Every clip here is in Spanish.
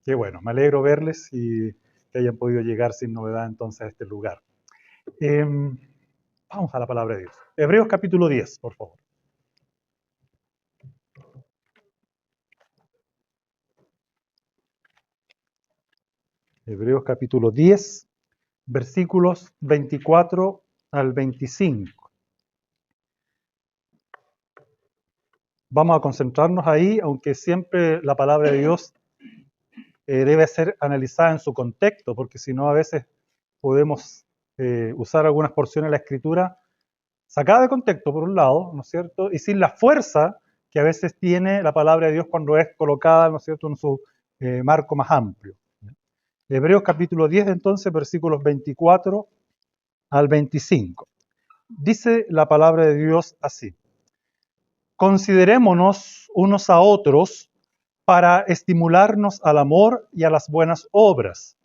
Qué bueno, me alegro verles y que hayan podido llegar sin novedad entonces a este lugar. Vamos a la palabra de Dios. Hebreos capítulo 10, por favor. Hebreos capítulo 10, versículos 24 al 25. Vamos a concentrarnos ahí, aunque siempre la palabra de Dios debe ser analizada en su contexto, porque si no a veces podemos usar algunas porciones de la Escritura sacada de contexto, por un lado, ¿no es cierto? Y sin la fuerza que a veces tiene la palabra de Dios cuando es colocada, ¿no es cierto?, en su marco más amplio. Hebreos capítulo 10, entonces, versículos 24 al 25. Dice la palabra de Dios así: considerémonos unos a otros para estimularnos al amor y a las buenas obras,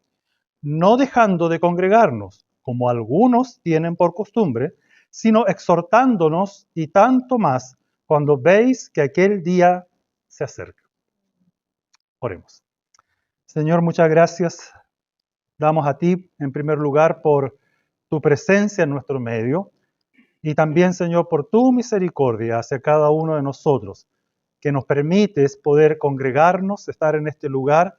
no dejando de congregarnos, como algunos tienen por costumbre, sino exhortándonos, y tanto más cuando veis que aquel día se acerca. Oremos. Señor, muchas gracias damos a ti en primer lugar por tu presencia en nuestro medio y también, Señor, por tu misericordia hacia cada uno de nosotros, que nos permites poder congregarnos, estar en este lugar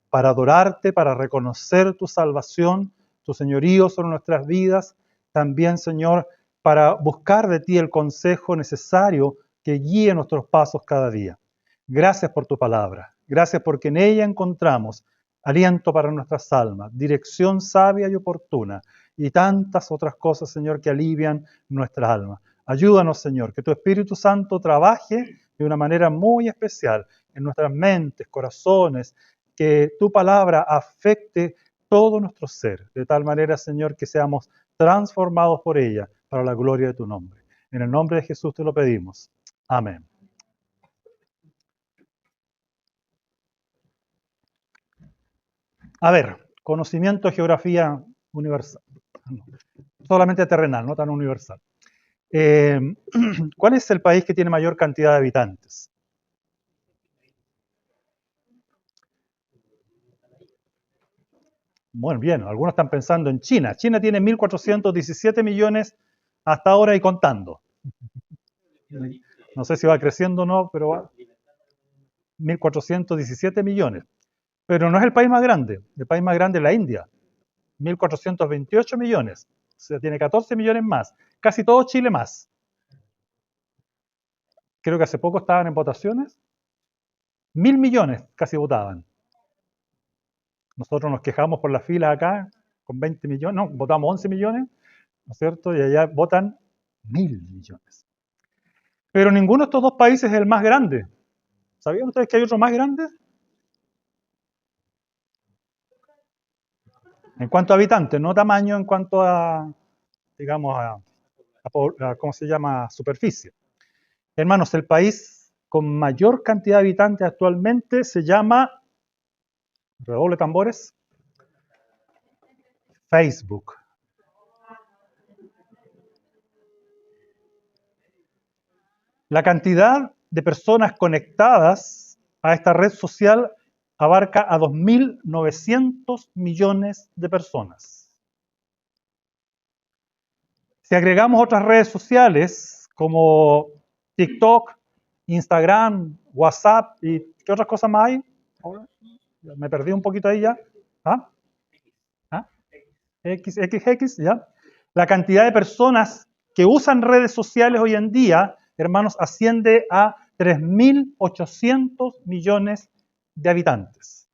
para adorarte, para reconocer tu salvación, tu señorío sobre nuestras vidas, también, Señor, para buscar de ti el consejo necesario que guíe nuestros pasos cada día. Gracias por tu palabra, gracias porque en ella encontramos aliento para nuestras almas, dirección sabia y oportuna, y tantas otras cosas, Señor, que alivian nuestras almas. Ayúdanos, Señor, que tu Espíritu Santo trabaje de una manera muy especial en nuestras mentes, corazones, que tu palabra afecte todo nuestro ser, de tal manera, Señor, que seamos transformados por ella para la gloria de tu nombre. En el nombre de Jesús te lo pedimos. Amén. A ver, conocimiento de geografía universal. Solamente terrenal, no tan universal. ¿Cuál es el país que tiene mayor cantidad de habitantes? Muy bien, algunos están pensando en China. China tiene 1.417 millones hasta ahora y contando. No sé si va creciendo o no, pero va. 1.417 millones. Pero no es el país más grande. El país más grande es la India. 1.428 millones. O sea, tiene 14 millones más. Casi todo Chile más. Creo que hace poco estaban en votaciones. 1.000 millones casi votaban. Nosotros nos quejamos por las filas acá con 20 millones. No, votamos 11 millones, ¿no es cierto? Y allá votan 1.000 millones. Pero ninguno de estos dos países es el más grande. ¿Sabían ustedes que hay otro más grande? En cuanto a habitantes, no tamaño, en cuanto a, digamos, ¿cómo se llama? Superficie. Hermanos, el país con mayor cantidad de habitantes actualmente se llama, redoble tambores, Facebook. La cantidad de personas conectadas a esta red social abarca a 2.900 millones de personas. Si agregamos otras redes sociales como TikTok, Instagram, WhatsApp y ¿qué otras cosas más hay? Me perdí un poquito ahí ya. ¿Ah? ¿Ah? XX, ¿ya? La cantidad de personas que usan redes sociales hoy en día, hermanos, asciende a 3.800 millones de habitantes.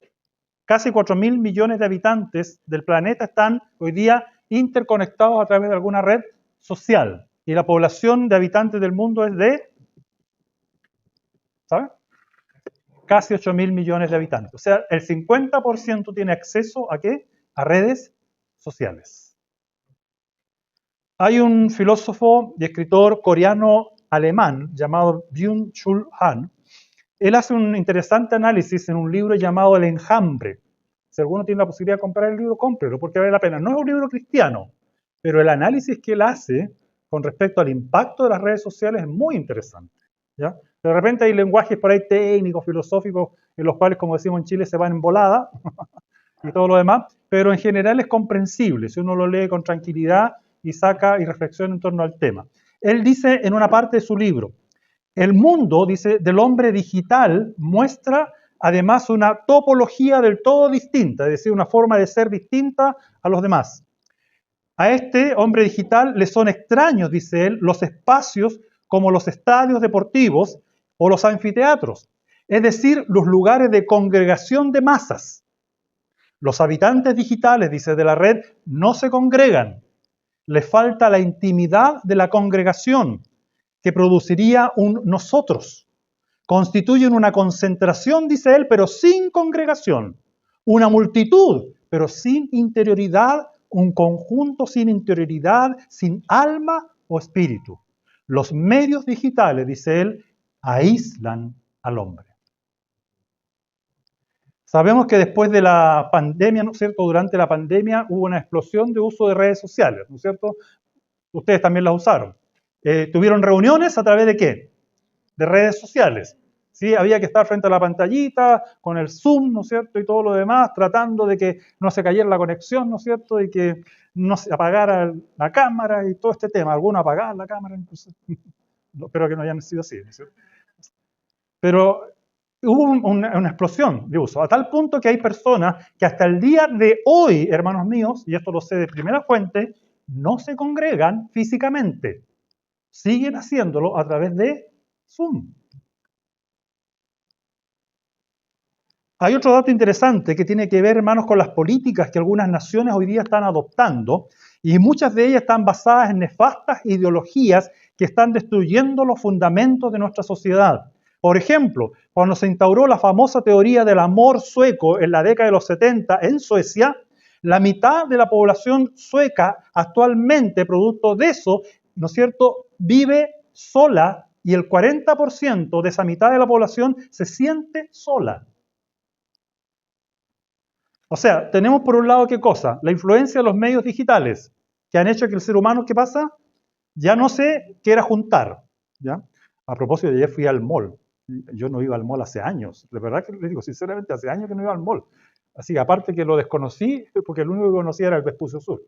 Casi 4.000 millones de habitantes del planeta están hoy día interconectados a través de alguna red social. Y la población de habitantes del mundo es de, ¿sabes? Casi 8.000 millones de habitantes. O sea, el 50% tiene acceso ¿a qué? A redes sociales. Hay un filósofo y escritor coreano-alemán llamado Byung-Chul Han. Él hace un interesante análisis en un libro llamado El Enjambre. Si alguno tiene la posibilidad de comprar el libro, cómprelo, porque vale la pena. No es un libro cristiano, pero el análisis que él hace con respecto al impacto de las redes sociales es muy interesante, ¿ya? De repente hay lenguajes por ahí técnicos, filosóficos, en los cuales, como decimos en Chile, se van en volada y todo lo demás, pero en general es comprensible si uno lo lee con tranquilidad y saca y reflexiona en torno al tema. Él dice en una parte de su libro, el mundo, dice, del hombre digital muestra además una topología del todo distinta, es decir, una forma de ser distinta a los demás. A este hombre digital le son extraños, dice él, los espacios como los estadios deportivos o los anfiteatros, es decir, los lugares de congregación de masas. Los habitantes digitales, dice, de la red no se congregan, les falta la intimidad de la congregación que produciría un nosotros. Constituyen una concentración, dice él, pero sin congregación, una multitud, pero sin interioridad, un conjunto sin interioridad, sin alma o espíritu. Los medios digitales, dice él, aíslan al hombre. Sabemos que después de la pandemia, ¿no es cierto?, durante la pandemia hubo una explosión de uso de redes sociales, ¿no es cierto? Ustedes también las usaron. ¿Tuvieron reuniones a través de qué? De redes sociales. ¿Sí? Había que estar frente a la pantallita, con el Zoom, ¿no es cierto?, y todo lo demás, tratando de que no se cayera la conexión, ¿no es cierto?, y que no se apagara la cámara y todo este tema. Algunos apagaban la cámara, incluso. Espero que no hayan sido así, ¿no es cierto? Pero hubo una explosión de uso, a tal punto que hay personas que hasta el día de hoy, hermanos míos, y esto lo sé de primera fuente, no se congregan físicamente. Siguen haciéndolo a través de Zoom. Hay otro dato interesante que tiene que ver, hermanos, con las políticas que algunas naciones hoy día están adoptando, y muchas de ellas están basadas en nefastas ideologías que están destruyendo los fundamentos de nuestra sociedad. Por ejemplo, cuando se instauró la famosa teoría del amor sueco en la década de los 70 en Suecia, la mitad de la población sueca actualmente, producto de eso, ¿no es cierto?, vive sola, y el 40% de esa mitad de la población se siente sola. O sea, tenemos por un lado, ¿qué cosa? La influencia de los medios digitales, que han hecho que el ser humano, ¿qué pasa? Ya no se quiera juntar, ¿ya? A propósito, ayer fui al mall. Yo no iba al mall hace años. De verdad que les digo, sinceramente, hace años que no iba al mall. Así que aparte que lo desconocí, porque el único que conocía era el Vespucio Sur.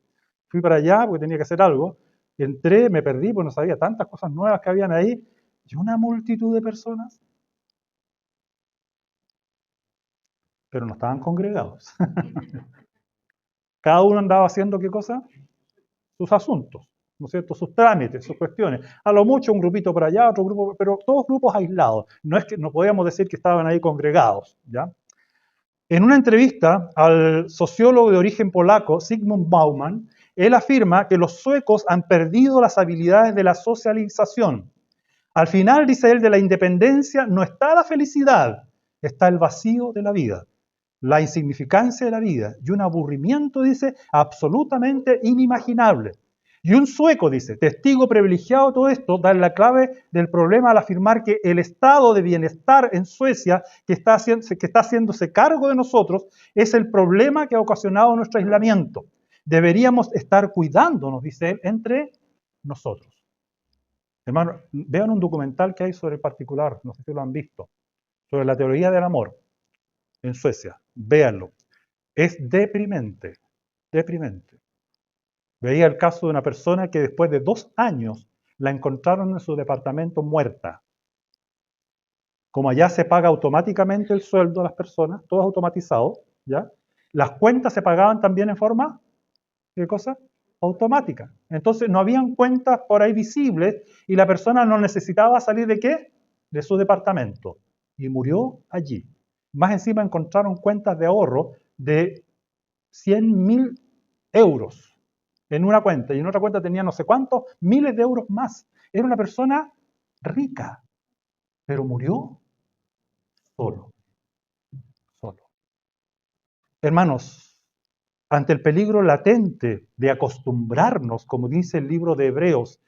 Fui para allá porque tenía que hacer algo. Entré, me perdí, porque no sabía tantas cosas nuevas que habían ahí. Y una multitud de personas. Pero no estaban congregados. Cada uno andaba haciendo, ¿qué cosa? Sus asuntos, ¿no es cierto? Sus trámites, sus cuestiones. A lo mucho un grupito por allá, otro grupo, pero todos grupos aislados. No es que no podíamos decir que estaban ahí congregados, ¿ya? En una entrevista al sociólogo de origen polaco, Zygmunt Bauman, él afirma que los suecos han perdido las habilidades de la socialización. Al final, dice él, de la independencia no está la felicidad, está el vacío de la vida, la insignificancia de la vida y un aburrimiento, dice, absolutamente inimaginable. Y un sueco, dice, testigo privilegiado de todo esto, da la clave del problema al afirmar que el estado de bienestar en Suecia, que está haciéndose cargo de nosotros, es el problema que ha ocasionado nuestro aislamiento. Deberíamos estar cuidándonos, dice él, entre nosotros. Hermano, vean un documental que hay sobre el particular, no sé si lo han visto, sobre la teoría del amor en Suecia. Véanlo. Es deprimente, deprimente. Veía el caso de una persona que después de 2 años la encontraron en su departamento muerta. Como allá se paga automáticamente el sueldo a las personas, todo es automatizado, ¿ya? Las cuentas se pagaban también en forma, ¿qué cosa? Automática. Entonces no habían cuentas por ahí visibles y la persona no necesitaba salir ¿de qué? De su departamento. Y murió allí. Más encima encontraron cuentas de ahorro de 100.000 euros en una cuenta, y en otra cuenta tenía no sé cuántos miles de euros más. Era una persona rica, pero murió solo. Solo. Hermanos, ante el peligro latente de acostumbrarnos, como dice el libro de Hebreos,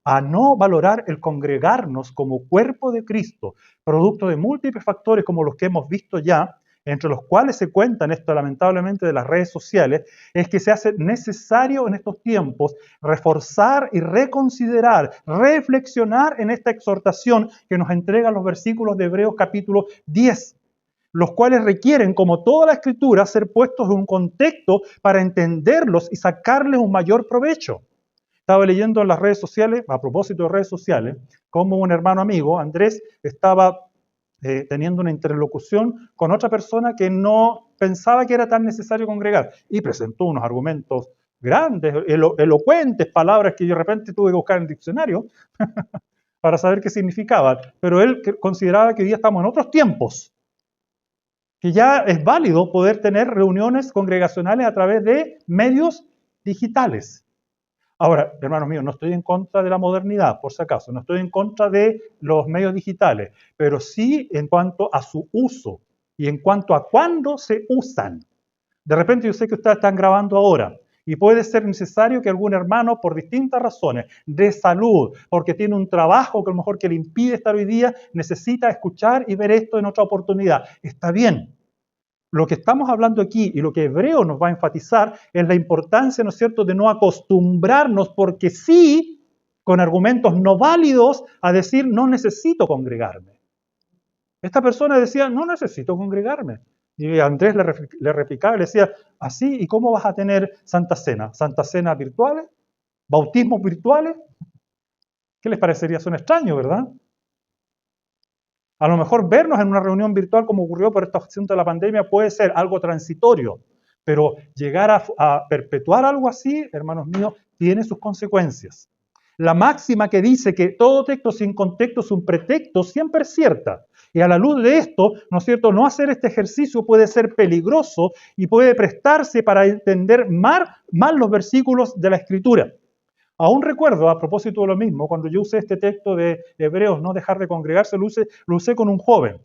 a no valorar el congregarnos como cuerpo de Cristo, producto de múltiples factores como los que hemos visto ya, entre los cuales se cuentan esto lamentablemente de las redes sociales, es que se hace necesario en estos tiempos reforzar y reconsiderar, reflexionar en esta exhortación que nos entregan los versículos de Hebreos capítulo 10. los cuales requieren, como toda la Escritura, ser puestos en un contexto para entenderlos y sacarles un mayor provecho. Estaba leyendo en las redes sociales, a propósito de redes sociales, como un hermano amigo, Andrés, estaba teniendo una interlocución con otra persona que no pensaba que era tan necesario congregar y presentó unos argumentos grandes, elocuentes, palabras que yo de repente tuve que buscar en el diccionario para saber qué significaban. Pero él consideraba que hoy día estamos en otros tiempos, que ya es válido poder tener reuniones congregacionales a través de medios digitales. Ahora, hermanos míos, no estoy en contra de la modernidad, por si acaso, no estoy en contra de los medios digitales, pero sí en cuanto a su uso y en cuanto a cuándo se usan. De repente yo sé que ustedes están grabando ahora y puede ser necesario que algún hermano, por distintas razones, de salud, porque tiene un trabajo que a lo mejor que le impide estar hoy día, necesita escuchar y ver esto en otra oportunidad. Está bien. Lo que estamos hablando aquí y lo que Hebreo nos va a enfatizar es la importancia, ¿no es cierto?, de no acostumbrarnos porque sí, con argumentos no válidos, a decir no necesito congregarme. Esta persona decía, no necesito congregarme. Y Andrés le replicaba y le decía, ¿así? ¿Y cómo vas a tener Santa Cena? ¿Santa Cena virtuales? ¿Bautismos virtuales? ¿Qué les parecería? Son extraños, ¿verdad? A lo mejor vernos en una reunión virtual como ocurrió por esta asunto de la pandemia puede ser algo transitorio, pero llegar a perpetuar algo así, hermanos míos, tiene sus consecuencias. La máxima que dice que todo texto sin contexto es un pretexto siempre es cierta. Y a la luz de esto, ¿no es cierto?, no hacer este ejercicio puede ser peligroso y puede prestarse para entender mal los versículos de la Escritura. Aún recuerdo, a propósito de lo mismo, cuando yo usé este texto de Hebreos, no dejar de congregarse, lo usé con un joven.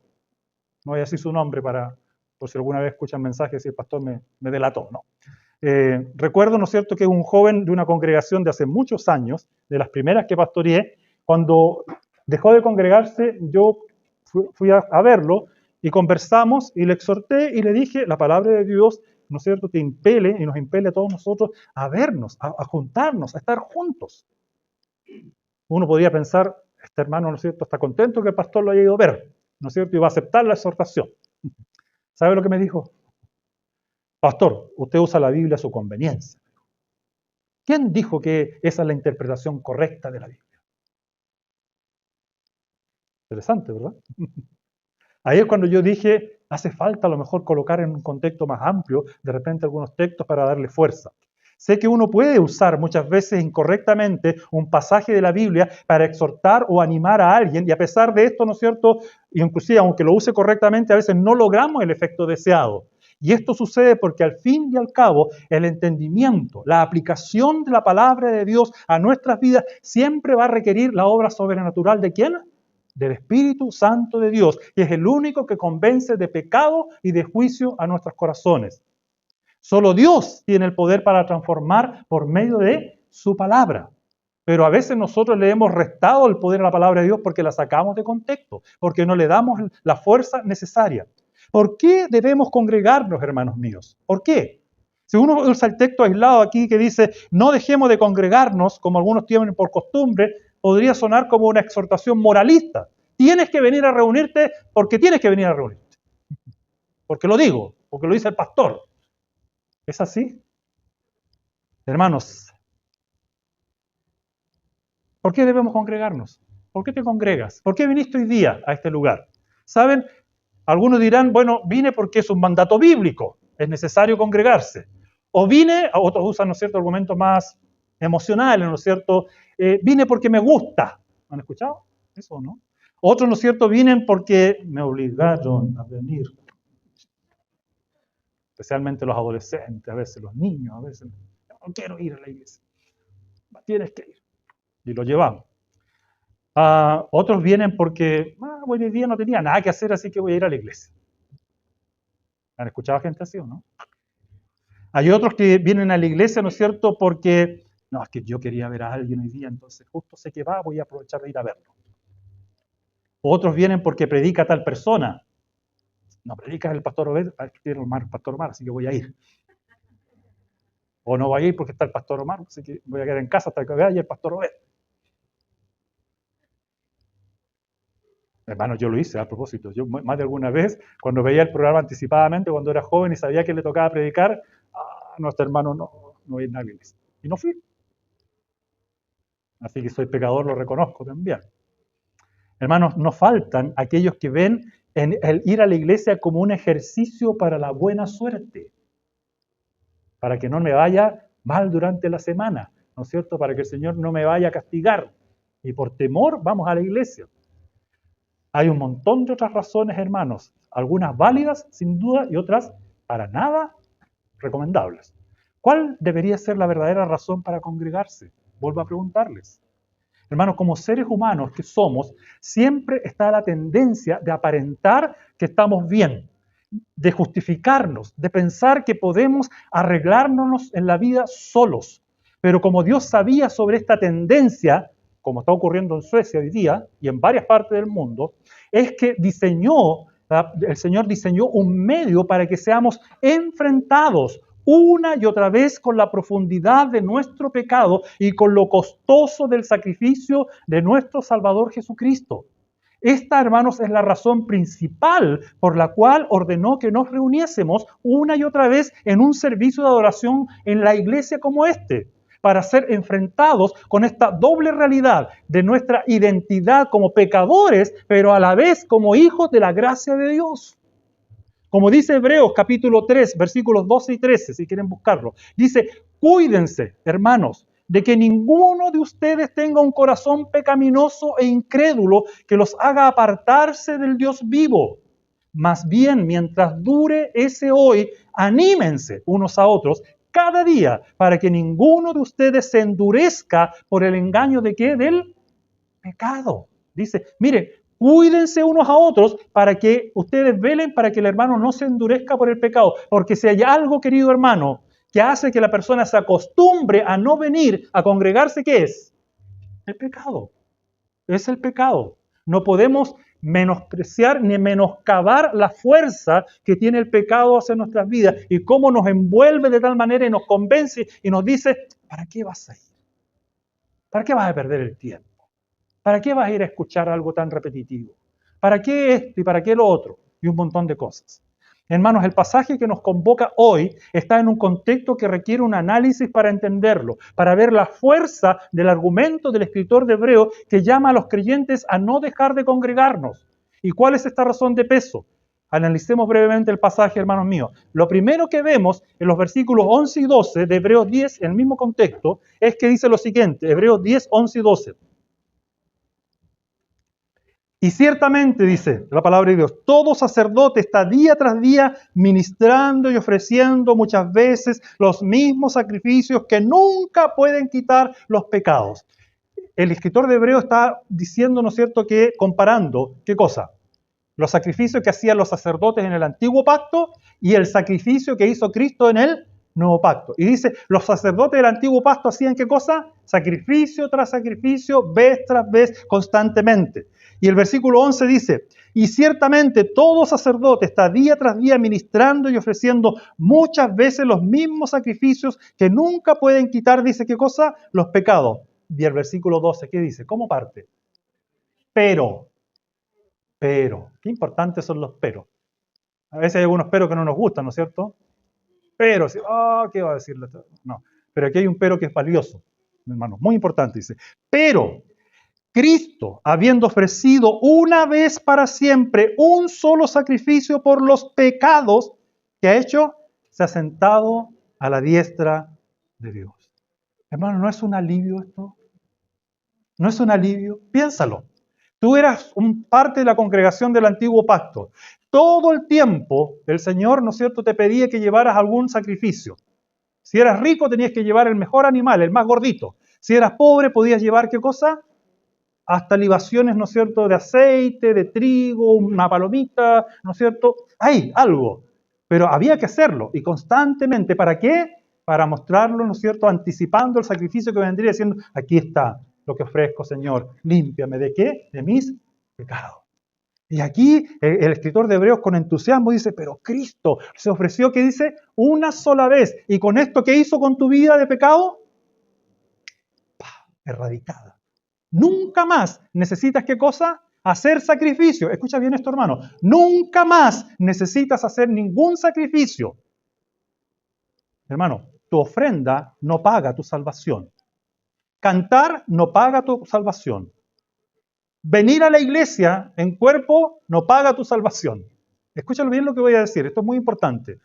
No voy a decir su nombre por si alguna vez escuchan mensajes y el pastor me delató, ¿no? Recuerdo, ¿no es cierto?, que un joven de una congregación de hace muchos años, de las primeras que pastoreé, cuando dejó de congregarse, yo fui a verlo y conversamos y le exhorté y le dije, la palabra de Dios, ¿no es cierto?, te impele y nos impele a todos nosotros a vernos, a juntarnos, a estar juntos. Uno podría pensar, este hermano, ¿no es cierto?, está contento que el pastor lo haya ido a ver, ¿no es cierto?, y va a aceptar la exhortación. ¿Sabe lo que me dijo? Pastor, usted usa la Biblia a su conveniencia. ¿Quién dijo que esa es la interpretación correcta de la Biblia? Interesante, ¿verdad? Ahí es cuando yo dije, hace falta a lo mejor colocar en un contexto más amplio, de repente algunos textos para darle fuerza. Sé que uno puede usar muchas veces incorrectamente un pasaje de la Biblia para exhortar o animar a alguien, y a pesar de esto, ¿no es cierto?, inclusive aunque lo use correctamente, a veces no logramos el efecto deseado. Y esto sucede porque al fin y al cabo el entendimiento, la aplicación de la palabra de Dios a nuestras vidas siempre va a requerir la obra sobrenatural ¿de quién? Del Espíritu Santo de Dios, que es el único que convence de pecado y de juicio a nuestros corazones. Solo Dios tiene el poder para transformar por medio de su palabra. Pero a veces nosotros le hemos restado el poder a la palabra de Dios porque la sacamos de contexto, porque no le damos la fuerza necesaria. ¿Por qué debemos congregarnos, hermanos míos? ¿Por qué? Si uno usa el texto aislado aquí que dice, no dejemos de congregarnos, como algunos tienen por costumbre, podría sonar como una exhortación moralista. Tienes que venir a reunirte porque tienes que venir a reunirte. Porque lo digo, porque lo dice el pastor. ¿Es así? Hermanos, ¿por qué debemos congregarnos? ¿Por qué te congregas? ¿Por qué viniste hoy día a este lugar? ¿Saben? Algunos dirán, bueno, vine porque es un mandato bíblico, es necesario congregarse. O vine, otros usan, ¿no es cierto?, argumentos más emocionales, ¿no es cierto? Vine porque me gusta. ¿Han escuchado eso, no? Otros, ¿no es cierto?, vienen porque me obligaron a venir. Especialmente los adolescentes, a veces los niños, a veces, no quiero ir a la iglesia. Tienes que ir. Y lo llevamos. Otros vienen porque hoy día no tenía nada que hacer, así que voy a ir a la iglesia. ¿Han escuchado gente así o no? Hay otros que vienen a la iglesia, ¿no es cierto?, porque, no, es que yo quería ver a alguien hoy día, entonces justo sé que va, voy a aprovechar de ir a verlo. Otros vienen porque predica tal persona. No, predica el pastor Obed, tiene el pastor Omar, así que voy a ir. O no voy a ir porque está el pastor Omar, así que voy a quedar en casa hasta que vaya el pastor Obed. Hermano, yo lo hice a propósito. Yo más de alguna vez, cuando veía el programa anticipadamente, cuando era joven y sabía que le tocaba predicar, no, este hermano no ir a la iglesia. Y no fui. Así que soy pecador, lo reconozco también. Hermanos, no faltan aquellos que ven en el ir a la iglesia como un ejercicio para la buena suerte, para que no me vaya mal durante la semana, ¿no es cierto? Para que el Señor no me vaya a castigar. Y por temor vamos a la iglesia. Hay un montón de otras razones, hermanos, algunas válidas, sin duda, y otras para nada recomendables. ¿Cuál debería ser la verdadera razón para congregarse? Vuelvo a preguntarles. Hermanos, como seres humanos que somos, siempre está la tendencia de aparentar que estamos bien, de justificarnos, de pensar que podemos arreglárnoslos en la vida solos. Pero como Dios sabía sobre esta tendencia, como está ocurriendo en Suecia hoy día y en varias partes del mundo, es que el Señor diseñó un medio para que seamos enfrentados una y otra vez con la profundidad de nuestro pecado y con lo costoso del sacrificio de nuestro Salvador Jesucristo. Esta, hermanos, es la razón principal por la cual ordenó que nos reuniésemos una y otra vez en un servicio de adoración en la iglesia como este, para ser enfrentados con esta doble realidad de nuestra identidad como pecadores, pero a la vez como hijos de la gracia de Dios. Como dice Hebreos capítulo 3, versículos 12 y 13, si quieren buscarlo, dice, cuídense, hermanos, de que ninguno de ustedes tenga un corazón pecaminoso e incrédulo que los haga apartarse del Dios vivo. Más bien, mientras dure ese hoy, anímense unos a otros cada día para que ninguno de ustedes se endurezca por el engaño de ¿qué? Del pecado. Dice, mire, cuídense unos a otros para que ustedes velen para que el hermano no se endurezca por el pecado. Porque si hay algo, querido hermano, que hace que la persona se acostumbre a no venir a congregarse, ¿qué es? El pecado. Es el pecado. No podemos menospreciar ni menoscabar la fuerza que tiene el pecado hacia nuestras vidas y cómo nos envuelve de tal manera y nos convence y nos dice, ¿para qué vas a ir? ¿Para qué vas a perder el tiempo? ¿Para qué vas a ir a escuchar algo tan repetitivo? ¿Para qué esto y para qué lo otro? Y un montón de cosas. Hermanos, el pasaje que nos convoca hoy está en un contexto que requiere un análisis para entenderlo, para ver la fuerza del argumento del escritor de Hebreos que llama a los creyentes a no dejar de congregarnos. ¿Y cuál es esta razón de peso? Analicemos brevemente el pasaje, hermanos míos. Lo primero que vemos en los versículos 11 y 12 de Hebreos 10, en el mismo contexto, es que dice lo siguiente, Hebreos 10, 11 y 12. Y ciertamente, dice la palabra de Dios, todo sacerdote está día tras día ministrando y ofreciendo muchas veces los mismos sacrificios que nunca pueden quitar los pecados. El escritor de Hebreos está diciendo, ¿no es cierto?, que comparando, ¿qué cosa? Los sacrificios que hacían los sacerdotes en el antiguo pacto y el sacrificio que hizo Cristo en el nuevo pacto. Y dice, los sacerdotes del antiguo pacto hacían ¿qué cosa? Sacrificio tras sacrificio, vez tras vez, constantemente. Y el versículo 11 dice, y ciertamente todo sacerdote está día tras día ministrando y ofreciendo muchas veces los mismos sacrificios que nunca pueden quitar, dice ¿qué cosa? Los pecados. Y el versículo 12, ¿qué dice? ¿Cómo parte? Pero, qué importantes son los pero. A veces hay algunos pero que no nos gustan, ¿no es cierto? Pero, ¿qué va a decirle? No, pero aquí hay un pero que es valioso, hermano, muy importante, dice, pero Cristo, habiendo ofrecido una vez para siempre un solo sacrificio por los pecados, ¿qué ha hecho? Se ha sentado a la diestra de Dios. Hermano, ¿no es un alivio esto? ¿No es un alivio? Piénsalo. Tú eras parte de la congregación del antiguo pacto. Todo el tiempo el Señor, ¿no es cierto?, te pedía que llevaras algún sacrificio. Si eras rico tenías que llevar el mejor animal, el más gordito. Si eras pobre podías llevar ¿qué cosa? Hasta libaciones, ¿no es cierto?, de aceite, de trigo, una palomita, ¿no es cierto? Hay algo, pero había que hacerlo y constantemente. ¿Para qué? Para mostrarlo, ¿no es cierto?, anticipando el sacrificio que vendría diciendo, aquí está lo que ofrezco, Señor, límpiame. ¿De qué? De mis pecados. Y aquí el escritor de Hebreos con entusiasmo dice, pero Cristo se ofreció, ¿qué dice? Una sola vez. ¿Y con esto qué hizo con tu vida de pecado? ¡Pah! Erradicada. Nunca más necesitas, ¿qué cosa? hacer sacrificio. Escucha bien esto, hermano. Nunca más necesitas hacer ningún sacrificio. Hermano, tu ofrenda no paga tu salvación. Cantar no paga tu salvación. Venir a la iglesia en cuerpo no paga tu salvación. Escúchalo bien lo que voy a decir, esto es muy importante.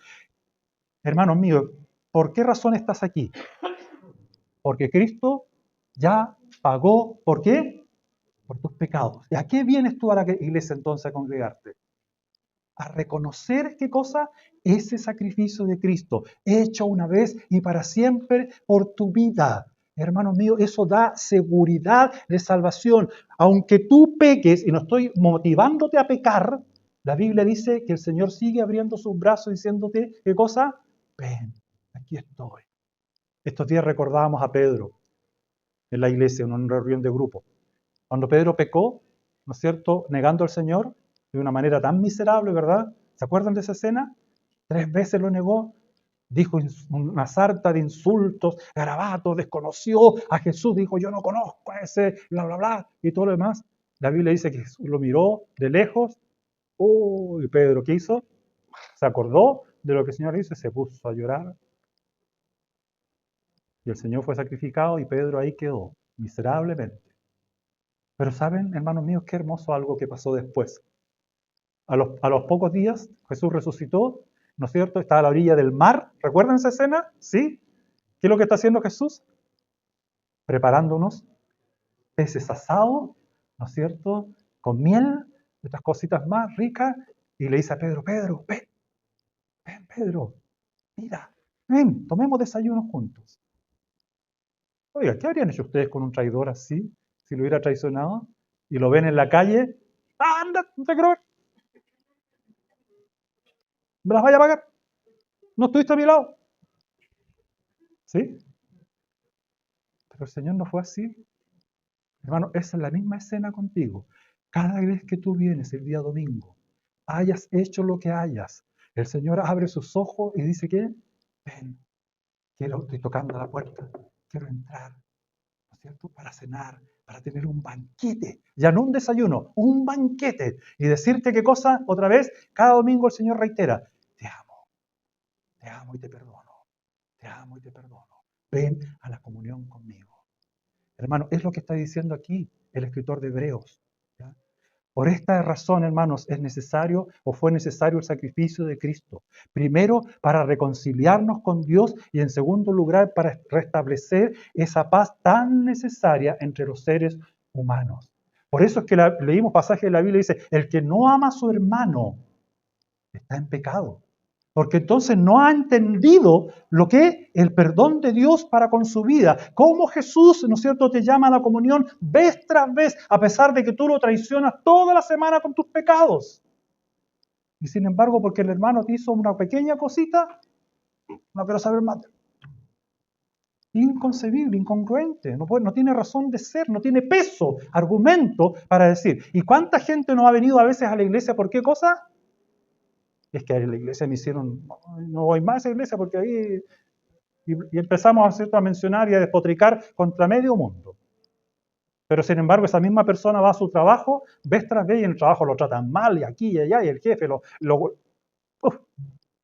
Hermanos míos, ¿por qué razón estás aquí? Porque Cristo ya pagó, ¿por qué? Por tus pecados. ¿Y a qué vienes tú a la iglesia entonces a congregarte? A reconocer, ¿qué cosa? Ese sacrificio de Cristo, hecho una vez y para siempre por tu vida. Hermano mío, eso da seguridad de salvación. Aunque tú peques, y no estoy motivándote a pecar, la Biblia dice que el Señor sigue abriendo sus brazos diciéndote, ¿qué cosa? Ven, aquí estoy. Estos días recordábamos a Pedro en la iglesia, en una reunión de grupo. Cuando Pedro pecó, ¿no es cierto?, negando al Señor de una manera tan miserable, ¿verdad? ¿Se acuerdan de esa escena? 3 veces lo negó, dijo una sarta de insultos, garabatos, desconoció a Jesús, dijo, yo no conozco a ese, bla, bla, bla, y todo lo demás. La Biblia dice que Jesús lo miró de lejos. Y Pedro, ¿qué hizo? Se acordó de lo que el Señor hizo y se puso a llorar. Y el Señor fue sacrificado y Pedro ahí quedó, miserablemente. Pero saben, hermanos míos, qué hermoso algo que pasó después. A los pocos días Jesús resucitó, ¿no es cierto? Está a la orilla del mar. ¿Recuerdan esa escena? ¿Sí? ¿Qué es lo que está haciendo Jesús? Preparándonos peces asados, ¿no es cierto? Con miel, otras cositas más ricas. Y le dice a Pedro, Pedro, ven, ven Pedro, mira, ven, tomemos desayuno juntos. Oiga, ¿qué habrían hecho ustedes con un traidor así? Si lo hubiera traicionado y lo ven en la calle, anda, no te quiero ver. ¿Me las vaya a pagar? ¿No estuviste a mi lado? ¿Sí? Pero el Señor no fue así. Hermano, esa es la misma escena contigo. Cada vez que tú vienes el día domingo, hayas hecho lo que hayas, el Señor abre sus ojos y dice que, ven, estoy tocando a la puerta, quiero entrar, ¿no es cierto? Para cenar, para tener un banquete, ya no un desayuno, un banquete. Y decirte qué cosa, otra vez, cada domingo el Señor reitera, te amo y te perdono, te amo y te perdono. Ven a la comunión conmigo. Hermano, es lo que está diciendo aquí el escritor de Hebreos. ¿Ya? Por esta razón, hermanos, es necesario o fue necesario el sacrificio de Cristo. Primero, para reconciliarnos con Dios y en segundo lugar, para restablecer esa paz tan necesaria entre los seres humanos. Por eso es que leímos pasaje de la Biblia y dice, el que no ama a su hermano está en pecado. Porque entonces no ha entendido lo que es el perdón de Dios para con su vida. Cómo Jesús, ¿no es cierto?, te llama a la comunión vez tras vez, a pesar de que tú lo traicionas toda la semana con tus pecados. Y sin embargo, porque el hermano te hizo una pequeña cosita, no quiero saber más. Inconcebible, incongruente, no tiene razón de ser, no tiene peso, argumento para decir. ¿Y cuánta gente no ha venido a veces a la iglesia por qué cosa? Es que en la iglesia me hicieron, no voy más a esa iglesia porque ahí... Y empezamos ¿cierto?, a mencionar y a despotricar contra medio mundo. Pero sin embargo, esa misma persona va a su trabajo, vez tras vez, y en el trabajo lo tratan mal, y aquí y allá, y el jefe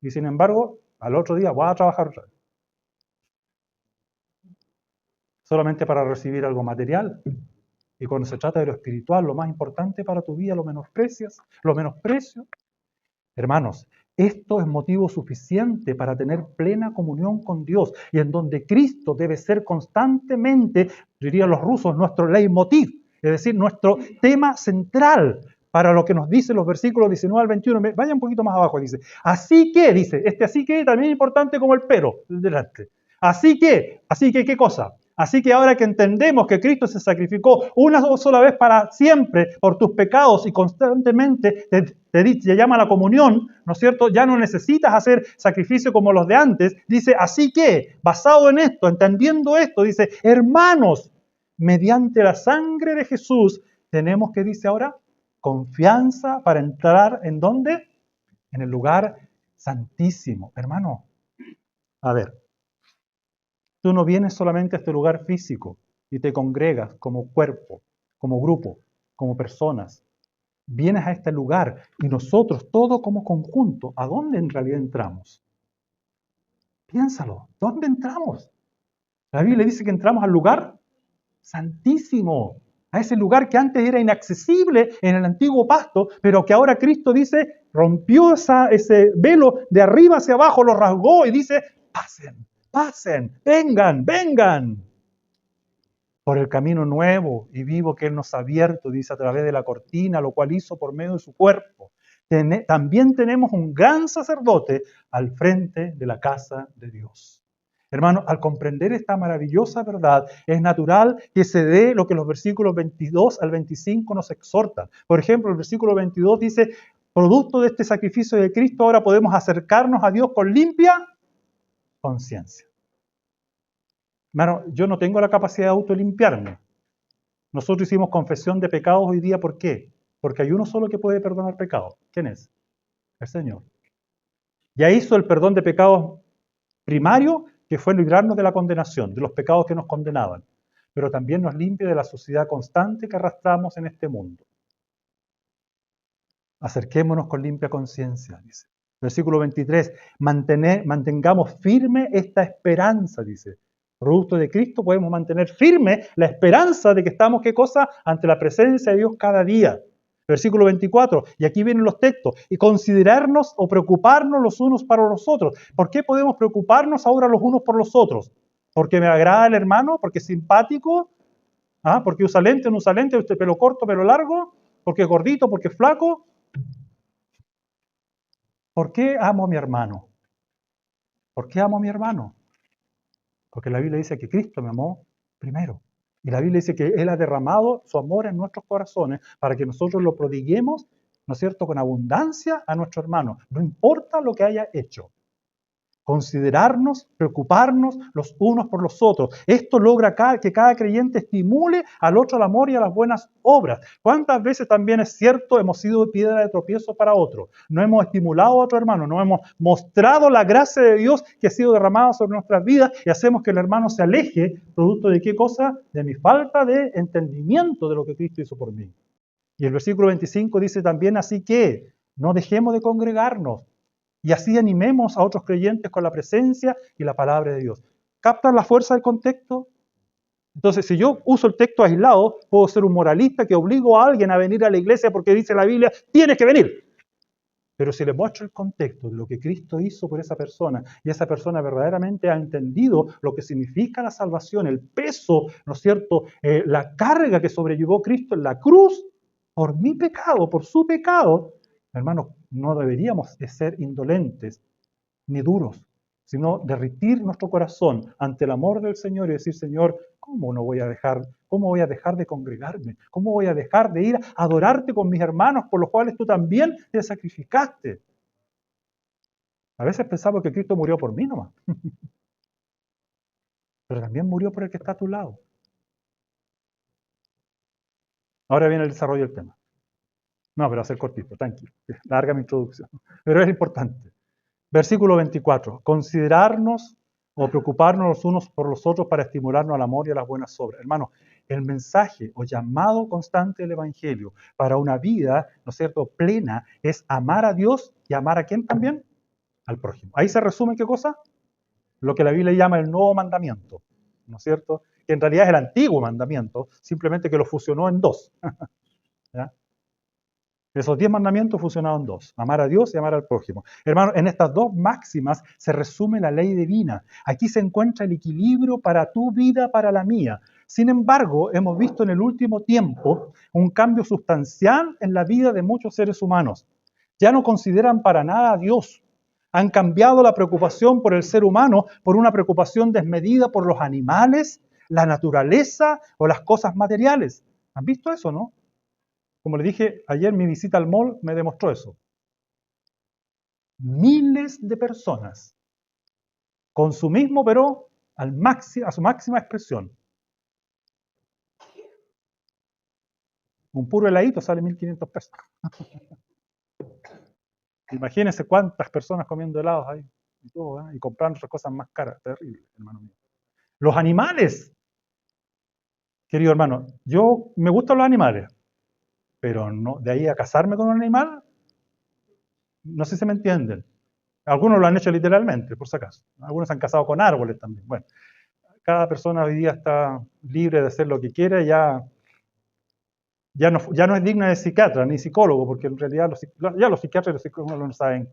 y sin embargo, al otro día va a trabajar otra vez. Solamente para recibir algo material. Y cuando se trata de lo espiritual, lo más importante para tu vida, lo menosprecias, lo menosprecio. Hermanos, esto es motivo suficiente para tener plena comunión con Dios y en donde Cristo debe ser constantemente, dirían los rusos, nuestro leitmotiv, es decir, nuestro tema central para lo que nos dicen los versículos 19 al 21. Vaya un poquito más abajo, dice, así que, dice, así que también es importante como el pero delante. Así que, ¿qué cosa? Así que ahora que entendemos que Cristo se sacrificó una sola vez para siempre por tus pecados y constantemente te llama a la comunión, ¿no es cierto? Ya no necesitas hacer sacrificio como los de antes. Dice, así que, basado en esto, entendiendo esto, dice, hermanos, mediante la sangre de Jesús, tenemos, ¿qué dice ahora? Confianza para entrar, ¿en dónde? En el lugar santísimo. Hermano, a ver. Tú no vienes solamente a este lugar físico y te congregas como cuerpo, como grupo, como personas. Vienes a este lugar y nosotros, todo como conjunto, ¿a dónde en realidad entramos? Piénsalo, ¿dónde entramos? La Biblia dice que entramos al lugar santísimo, a ese lugar que antes era inaccesible en el antiguo pacto, pero que ahora Cristo dice, rompió ese velo de arriba hacia abajo, lo rasgó y dice, pasen, pasen, vengan, vengan por el camino nuevo y vivo que Él nos ha abierto, dice, a través de la cortina, lo cual hizo por medio de su cuerpo. También tenemos un gran sacerdote al frente de la casa de Dios. Hermanos, al comprender esta maravillosa verdad, es natural que se dé lo que los versículos 22 al 25 nos exhortan. Por ejemplo, el versículo 22 dice, producto de este sacrificio de Cristo, ahora podemos acercarnos a Dios con limpia conciencia. Hermano, yo no tengo la capacidad de autolimpiarme. Nosotros hicimos confesión de pecados hoy día, ¿por qué? Porque hay uno solo que puede perdonar pecados. ¿Quién es? El Señor. Ya hizo el perdón de pecados primario, que fue librarnos de la condenación, de los pecados que nos condenaban, pero también nos limpia de la suciedad constante que arrastramos en este mundo. Acerquémonos con limpia conciencia, dice. Versículo 23, mantengamos firme esta esperanza, dice. Producto de Cristo podemos mantener firme la esperanza de que estamos, ¿qué cosa? Ante la presencia de Dios cada día. Versículo 24, y aquí vienen los textos, y considerarnos o preocuparnos los unos para los otros. ¿Por qué podemos preocuparnos ahora los unos por los otros? ¿Porque me agrada el hermano? ¿Porque es simpático? ¿Ah? ¿Porque usa lente, no usa lente? ¿Usted pelo corto, pelo largo? ¿Porque es gordito, porque es flaco? ¿Por qué amo a mi hermano? ¿Por qué amo a mi hermano? Porque la Biblia dice que Cristo me amó primero. Y la Biblia dice que Él ha derramado su amor en nuestros corazones para que nosotros lo prodiguemos, ¿no es cierto?, con abundancia a nuestro hermano. No importa lo que haya hecho. Considerarnos, preocuparnos los unos por los otros. Esto logra que cada creyente estimule al otro al amor y a las buenas obras. ¿Cuántas veces también es cierto hemos sido piedra de tropiezo para otro? No hemos estimulado a otro hermano, no hemos mostrado la gracia de Dios que ha sido derramada sobre nuestras vidas y hacemos que el hermano se aleje, producto de qué cosa? De mi falta de entendimiento de lo que Cristo hizo por mí. Y el versículo 25 dice también, así que no dejemos de congregarnos. Y así animemos a otros creyentes con la presencia y la palabra de Dios. ¿Captan la fuerza del contexto? Entonces, si yo uso el texto aislado, puedo ser un moralista que obligo a alguien a venir a la iglesia porque dice la Biblia, tienes que venir. Pero si le muestro el contexto de lo que Cristo hizo por esa persona, y esa persona verdaderamente ha entendido lo que significa la salvación, el peso, ¿no es cierto?, la carga que sobrellevó Cristo en la cruz, por mi pecado, por su pecado, hermanos, no deberíamos de ser indolentes ni duros, sino derritir nuestro corazón ante el amor del Señor y decir, Señor, ¿cómo voy a dejar de congregarme? ¿Cómo voy a dejar de ir a adorarte con mis hermanos por los cuales tú también te sacrificaste? A veces pensamos que Cristo murió por mí nomás, pero también murió por el que está a tu lado. Ahora viene el desarrollo del tema. No, pero va a ser cortito, tranquilo. Larga mi introducción. Pero es importante. Versículo 24. Considerarnos o preocuparnos los unos por los otros para estimularnos al amor y a las buenas obras. Hermanos, el mensaje o llamado constante del Evangelio para una vida, ¿no es cierto?, plena, es amar a Dios y amar a ¿quién también? Al prójimo. Ahí se resume ¿qué cosa? Lo que la Biblia llama el nuevo mandamiento, ¿no es cierto? Que en realidad es el antiguo mandamiento, simplemente que lo fusionó en dos. ¿Ya? Esos 10 mandamientos fusionaron en dos, amar a Dios y amar al prójimo. Hermano, en estas dos máximas se resume la ley divina. Aquí se encuentra el equilibrio para tu vida, para la mía. Sin embargo, hemos visto en el último tiempo un cambio sustancial en la vida de muchos seres humanos. Ya no consideran para nada a Dios. Han cambiado la preocupación por el ser humano por una preocupación desmedida por los animales, la naturaleza o las cosas materiales. ¿Han visto eso, no? Como le dije, ayer mi visita al mall me demostró eso. Miles de personas. Consumismo, pero a su máxima expresión. Un puro heladito sale 1.500 pesos. Imagínense cuántas personas comiendo helados ahí. Y, todo, y comprando otras cosas más caras. Terrible, hermano mío. Los animales. Querido hermano, yo me gustan los animales. pero no, de ahí a casarme con un animal, no sé si me entienden. Algunos lo han hecho literalmente, por si acaso. Algunos se han casado con árboles también. Bueno, cada persona hoy día está libre de hacer lo que quiera, ya no es digna de psiquiatra ni psicólogo, porque en realidad ya los psiquiatras y los psicólogos no saben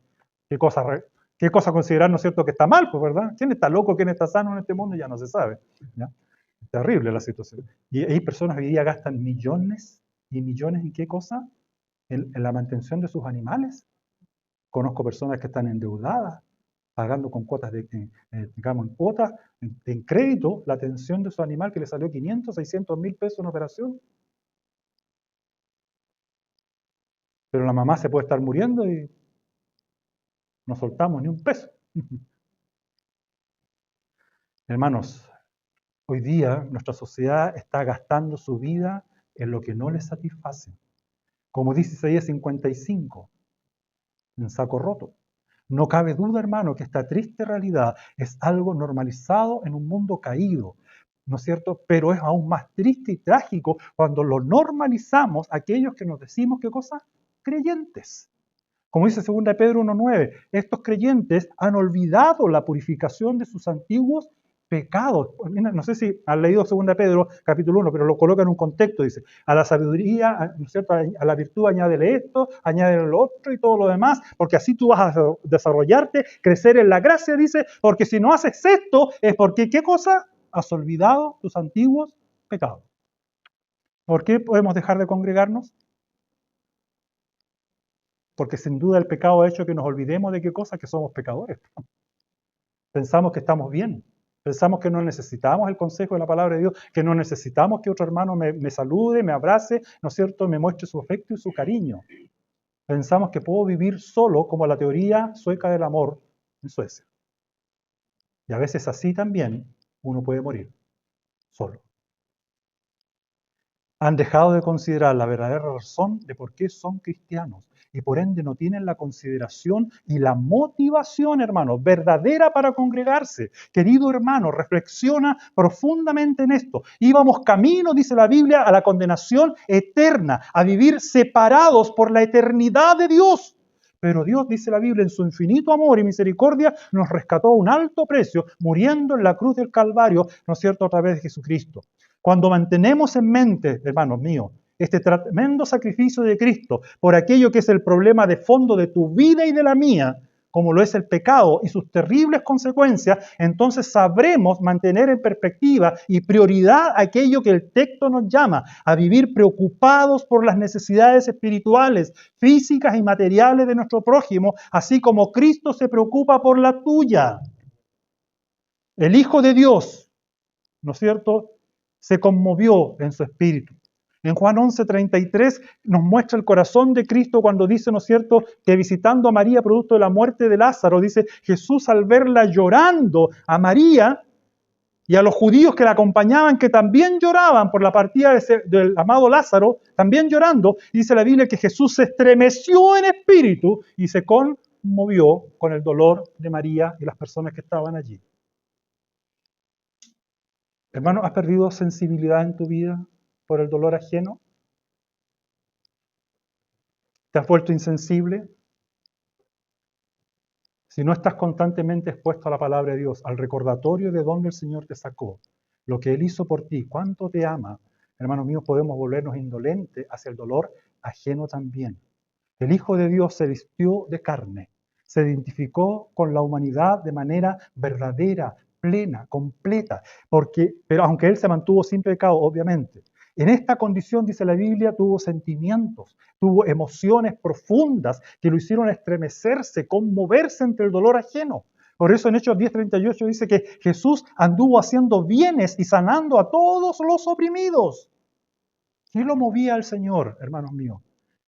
qué cosa considerar, ¿no es cierto?, que está mal, pues, ¿verdad? ¿Quién está loco, quién está sano en este mundo? Ya no se sabe. ¿Ya? Terrible la situación. Y hay personas que hoy día gastan millones y millones en qué cosa? En la mantención de sus animales. Conozco personas que están endeudadas, pagando con cuotas digamos, en cuotas, en crédito, la atención de su animal que le salió 500, 600 mil pesos en operación. Pero la mamá se puede estar muriendo y no soltamos ni un peso. Hermanos, hoy día nuestra sociedad está gastando su vida en lo que no le satisface. Como dice Isaías 55, en saco roto. No cabe duda, hermano, que esta triste realidad es algo normalizado en un mundo caído, ¿no es cierto? Pero es aún más triste y trágico cuando lo normalizamos aquellos que nos decimos, ¿qué cosa? Creyentes. Como dice 2 Pedro 1:9, estos creyentes han olvidado la purificación de sus antiguos pecados. No sé si han leído 2 Pedro capítulo 1, pero lo coloca en un contexto, dice, a la sabiduría, ¿no es cierto?, a la virtud añádele esto, añádele lo otro y todo lo demás, porque así tú vas a desarrollarte, crecer en la gracia, dice, porque si no haces esto es porque, ¿qué cosa? Has olvidado tus antiguos pecados. ¿Por qué podemos dejar de congregarnos? Porque sin duda el pecado ha hecho que nos olvidemos de qué cosa, que somos pecadores. Pensamos que estamos bien, pensamos que no necesitamos el consejo de la palabra de Dios, que no necesitamos que otro hermano me salude, me abrace, ¿no es cierto?, me muestre su afecto y su cariño. Pensamos que puedo vivir solo, como la teoría sueca del amor en Suecia. Y a veces así también uno puede morir, solo. Han dejado de considerar la verdadera razón de por qué son cristianos y por ende no tienen la consideración y la motivación, hermano, verdadera para congregarse. Querido hermano, reflexiona profundamente en esto. Íbamos camino, dice la Biblia, a la condenación eterna, a vivir separados por la eternidad de Dios. Pero Dios, dice la Biblia, en su infinito amor y misericordia, nos rescató a un alto precio, muriendo en la cruz del Calvario, ¿no es cierto?, a través de Jesucristo. Cuando mantenemos en mente, hermanos míos, este tremendo sacrificio de Cristo por aquello que es el problema de fondo de tu vida y de la mía, como lo es el pecado y sus terribles consecuencias, entonces sabremos mantener en perspectiva y prioridad aquello que el texto nos llama, a vivir preocupados por las necesidades espirituales, físicas y materiales de nuestro prójimo, así como Cristo se preocupa por la tuya. El Hijo de Dios, ¿no es cierto?, se conmovió en su espíritu. En Juan 11:33 nos muestra el corazón de Cristo cuando dice, ¿no es cierto?, que visitando a María producto de la muerte de Lázaro, dice, Jesús al verla llorando a María y a los judíos que la acompañaban, que también lloraban por la partida del amado Lázaro, también llorando, dice la Biblia que Jesús se estremeció en espíritu y se conmovió con el dolor de María y las personas que estaban allí. Hermano, ¿has perdido sensibilidad en tu vida por el dolor ajeno? ¿Te has vuelto insensible? Si no estás constantemente expuesto a la palabra de Dios, al recordatorio de dónde el Señor te sacó, lo que Él hizo por ti, cuánto te ama, hermanos míos, podemos volvernos indolentes hacia el dolor ajeno también. El Hijo de Dios se vistió de carne, se identificó con la humanidad de manera verdadera, plena, completa, pero aunque Él se mantuvo sin pecado, obviamente, en esta condición, dice la Biblia, tuvo sentimientos, tuvo emociones profundas que lo hicieron estremecerse, conmoverse entre el dolor ajeno. Por eso en Hechos 10:38 dice que Jesús anduvo haciendo bienes y sanando a todos los oprimidos. ¿Qué lo movía al Señor, hermanos míos?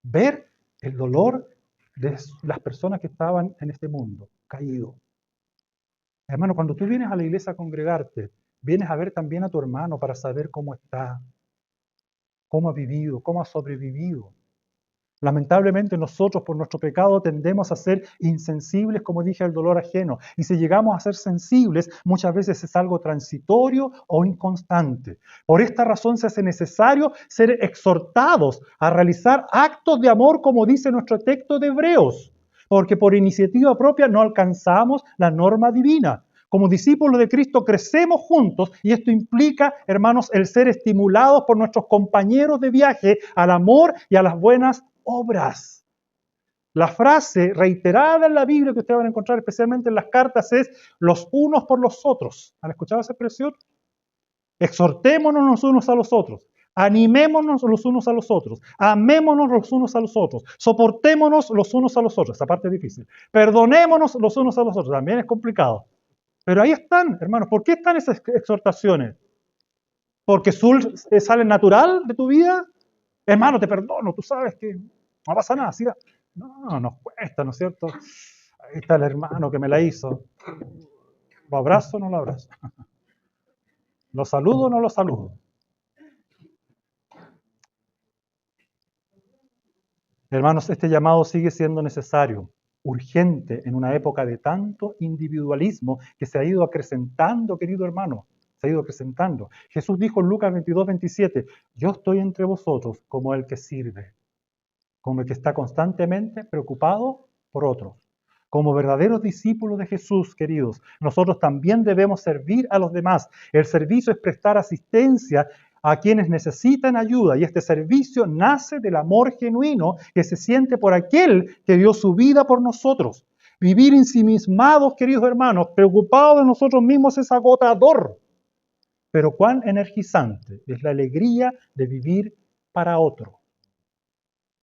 Ver el dolor de las personas que estaban en este mundo, caído. Hermano, cuando tú vienes a la iglesia a congregarte, vienes a ver también a tu hermano para saber cómo está, cómo ha vivido, cómo ha sobrevivido. Lamentablemente nosotros por nuestro pecado tendemos a ser insensibles, como dije, al dolor ajeno. Y si llegamos a ser sensibles, muchas veces es algo transitorio o inconstante. Por esta razón se hace necesario ser exhortados a realizar actos de amor, como dice nuestro texto de Hebreos, porque por iniciativa propia no alcanzamos la norma divina. Como discípulos de Cristo crecemos juntos y esto implica, hermanos, el ser estimulados por nuestros compañeros de viaje al amor y a las buenas obras. La frase reiterada en la Biblia que ustedes van a encontrar especialmente en las cartas es los unos por los otros. ¿Han escuchado esa expresión? Exhortémonos los unos a los otros. Animémonos los unos a los otros. Amémonos los unos a los otros. Soportémonos los unos a los otros. Esa parte es difícil. Perdonémonos los unos a los otros. También es complicado. Pero ahí están, hermanos. ¿Por qué están esas exhortaciones? ¿Porque sale natural de tu vida? Hermano, te perdono, tú sabes que no pasa nada. ¿Sí? No, nos cuesta, ¿no es cierto? Ahí está el hermano que me la hizo. ¿Lo abrazo o no lo abrazo? ¿Lo saludo o no lo saludo? Hermanos, este llamado sigue siendo necesario, urgente, en una época de tanto individualismo que se ha ido acrecentando, querido hermano, se ha ido acrecentando. Jesús dijo en Lucas 22, 27, yo estoy entre vosotros como el que sirve, como el que está constantemente preocupado por otros. Como verdaderos discípulos de Jesús, queridos, nosotros también debemos servir a los demás. El servicio es prestar asistencia a quienes necesitan ayuda y este servicio nace del amor genuino que se siente por aquel que dio su vida por nosotros. Vivir ensimismados, queridos hermanos, preocupados de nosotros mismos es agotador, pero cuán energizante es la alegría de vivir para otro.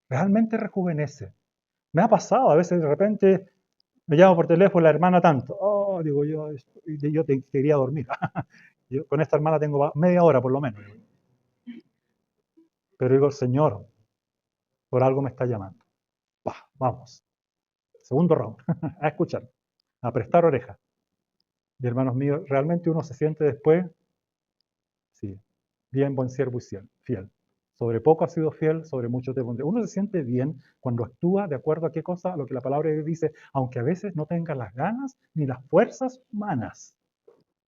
Realmente rejuvenece. Me ha pasado, a veces de repente me llamo por teléfono la hermana tanto. Oh, digo yo te quería dormir. Yo con esta hermana tengo media hora por lo menos. Pero digo, Señor, por algo me está llamando. Vamos. Segundo round. A escuchar. A prestar oreja. Y hermanos míos, realmente uno se siente después, sí, bien, buen siervo y fiel. Sobre poco has sido fiel, sobre mucho te pondré. Uno se siente bien cuando actúa de acuerdo a qué cosa, a lo que la palabra de Dios dice, aunque a veces no tenga las ganas ni las fuerzas humanas.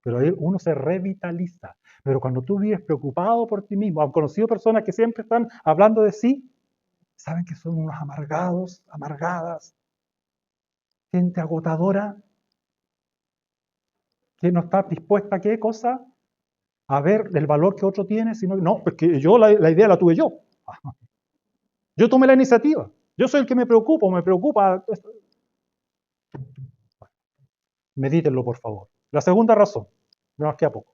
Pero ahí uno se revitaliza. Pero cuando tú vives preocupado por ti mismo, han conocido personas que siempre están hablando de sí, saben que son unos amargados, amargadas, gente agotadora, que no está dispuesta a qué cosa, a ver el valor que otro tiene, sino no, porque yo la idea la tuve yo. Yo tomé la iniciativa. Yo soy el que me preocupa. Medítenlo, por favor. La segunda razón, no nos queda poco.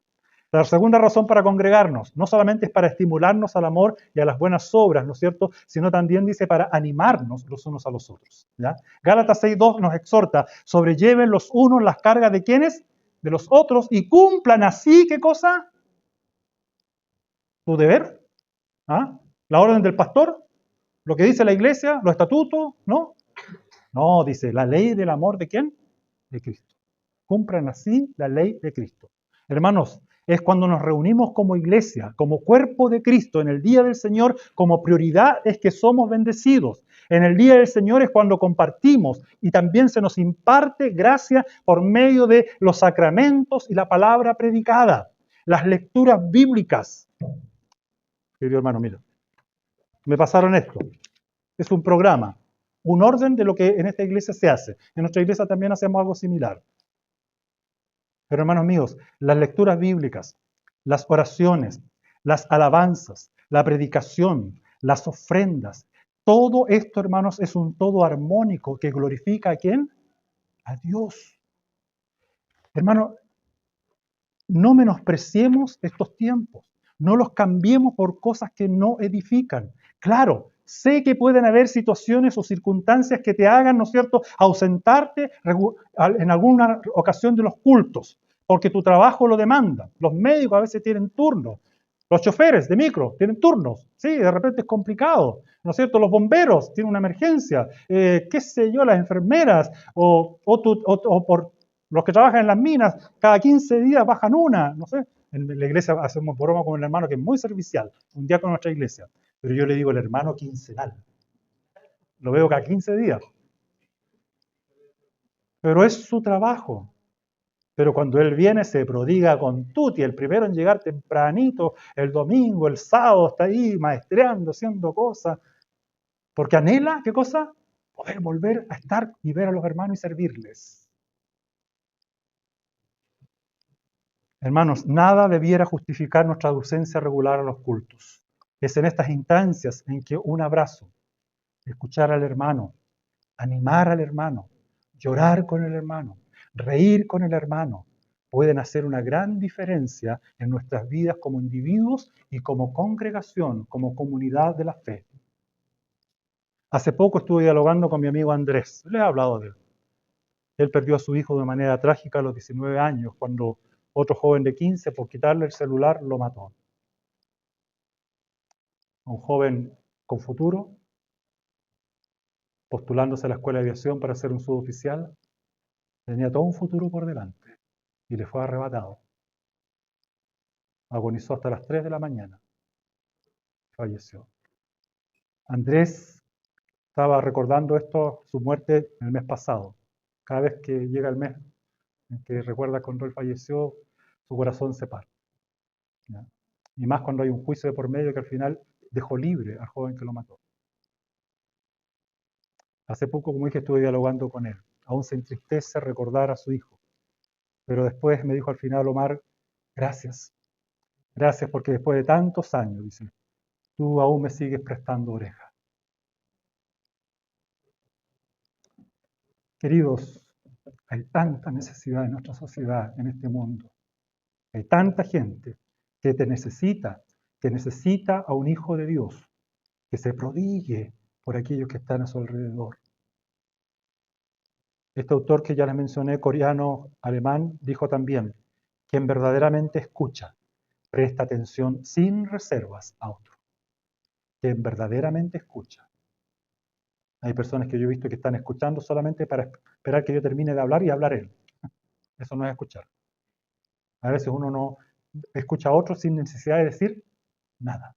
La segunda razón para congregarnos no solamente es para estimularnos al amor y a las buenas obras, ¿no es cierto?, sino también dice para animarnos los unos a los otros. ¿Ya? Gálatas 6:2 nos exhorta, sobrelleven los unos las cargas de ¿quiénes? De los otros y cumplan así, ¿qué cosa? Tu deber. ¿Ah? La orden del pastor, lo que dice la iglesia, los estatutos, ¿no? No, dice la ley del amor de ¿quién? De Cristo. Cumplan así la ley de Cristo. Hermanos, es cuando nos reunimos como iglesia, como cuerpo de Cristo, en el día del Señor, como prioridad es que somos bendecidos. En el día del Señor es cuando compartimos y también se nos imparte gracia por medio de los sacramentos y la palabra predicada, las lecturas bíblicas. Querido hermano, mira, me pasaron esto. Es un programa, un orden de lo que en esta iglesia se hace. En nuestra iglesia también hacemos algo similar. Pero hermanos míos, las lecturas bíblicas, las oraciones, las alabanzas, la predicación, las ofrendas, todo esto, hermanos, es un todo armónico que glorifica ¿a quién? A Dios. Hermano, no menospreciemos estos tiempos, no los cambiemos por cosas que no edifican. Claro, sé que pueden haber situaciones o circunstancias que te hagan, ¿no es cierto?, ausentarte en alguna ocasión de los cultos, porque tu trabajo lo demanda. Los médicos a veces tienen turnos, los choferes de micro tienen turnos, sí, de repente es complicado, ¿no es cierto? Los bomberos tienen una emergencia, qué sé yo, las enfermeras, o por los que trabajan en las minas, cada 15 días bajan una, no sé. En la iglesia hacemos broma con el hermano que es muy servicial, un diácono de nuestra iglesia. Pero yo le digo el hermano quincenal. Lo veo cada 15 días. Pero es su trabajo. Pero cuando él viene se prodiga con tutti, el primero en llegar tempranito, el domingo, el sábado, está ahí maestreando, haciendo cosas, porque anhela, ¿qué cosa? Poder volver a estar y ver a los hermanos y servirles. Hermanos, nada debiera justificar nuestra ausencia regular a los cultos. Es en estas instancias en que un abrazo, escuchar al hermano, animar al hermano, llorar con el hermano, reír con el hermano, pueden hacer una gran diferencia en nuestras vidas como individuos y como congregación, como comunidad de la fe. Hace poco estuve dialogando con mi amigo Andrés, le he hablado de él. Él perdió a su hijo de manera trágica a los 19 años, cuando otro joven de 15, por quitarle el celular, lo mató. Un joven con futuro, postulándose a la escuela de aviación para ser un suboficial, tenía todo un futuro por delante y le fue arrebatado. Agonizó hasta las 3 de la mañana. Falleció. Andrés estaba recordando esto, su muerte, el mes pasado. Cada vez que llega el mes en que recuerda cuando él falleció, su corazón se para. ¿Ya? Y más cuando hay un juicio de por medio que al final dejó libre al joven que lo mató. Hace poco, como dije, estuve dialogando con él. Aún se entristece recordar a su hijo. Pero después me dijo al final, Omar, gracias. Gracias porque después de tantos años, dice, tú aún me sigues prestando oreja. Queridos, hay tanta necesidad en nuestra sociedad, en este mundo. Hay tanta gente que te necesita, que necesita a un hijo de Dios, que se prodigue por aquellos que están a su alrededor. Este autor que ya les mencioné, coreano, alemán, dijo también, quien verdaderamente escucha, presta atención sin reservas a otro. Quien verdaderamente escucha. Hay personas que yo he visto que están escuchando solamente para esperar que yo termine de hablar y hablar él. Eso no es escuchar. A veces uno no escucha a otro sin necesidad de decir nada.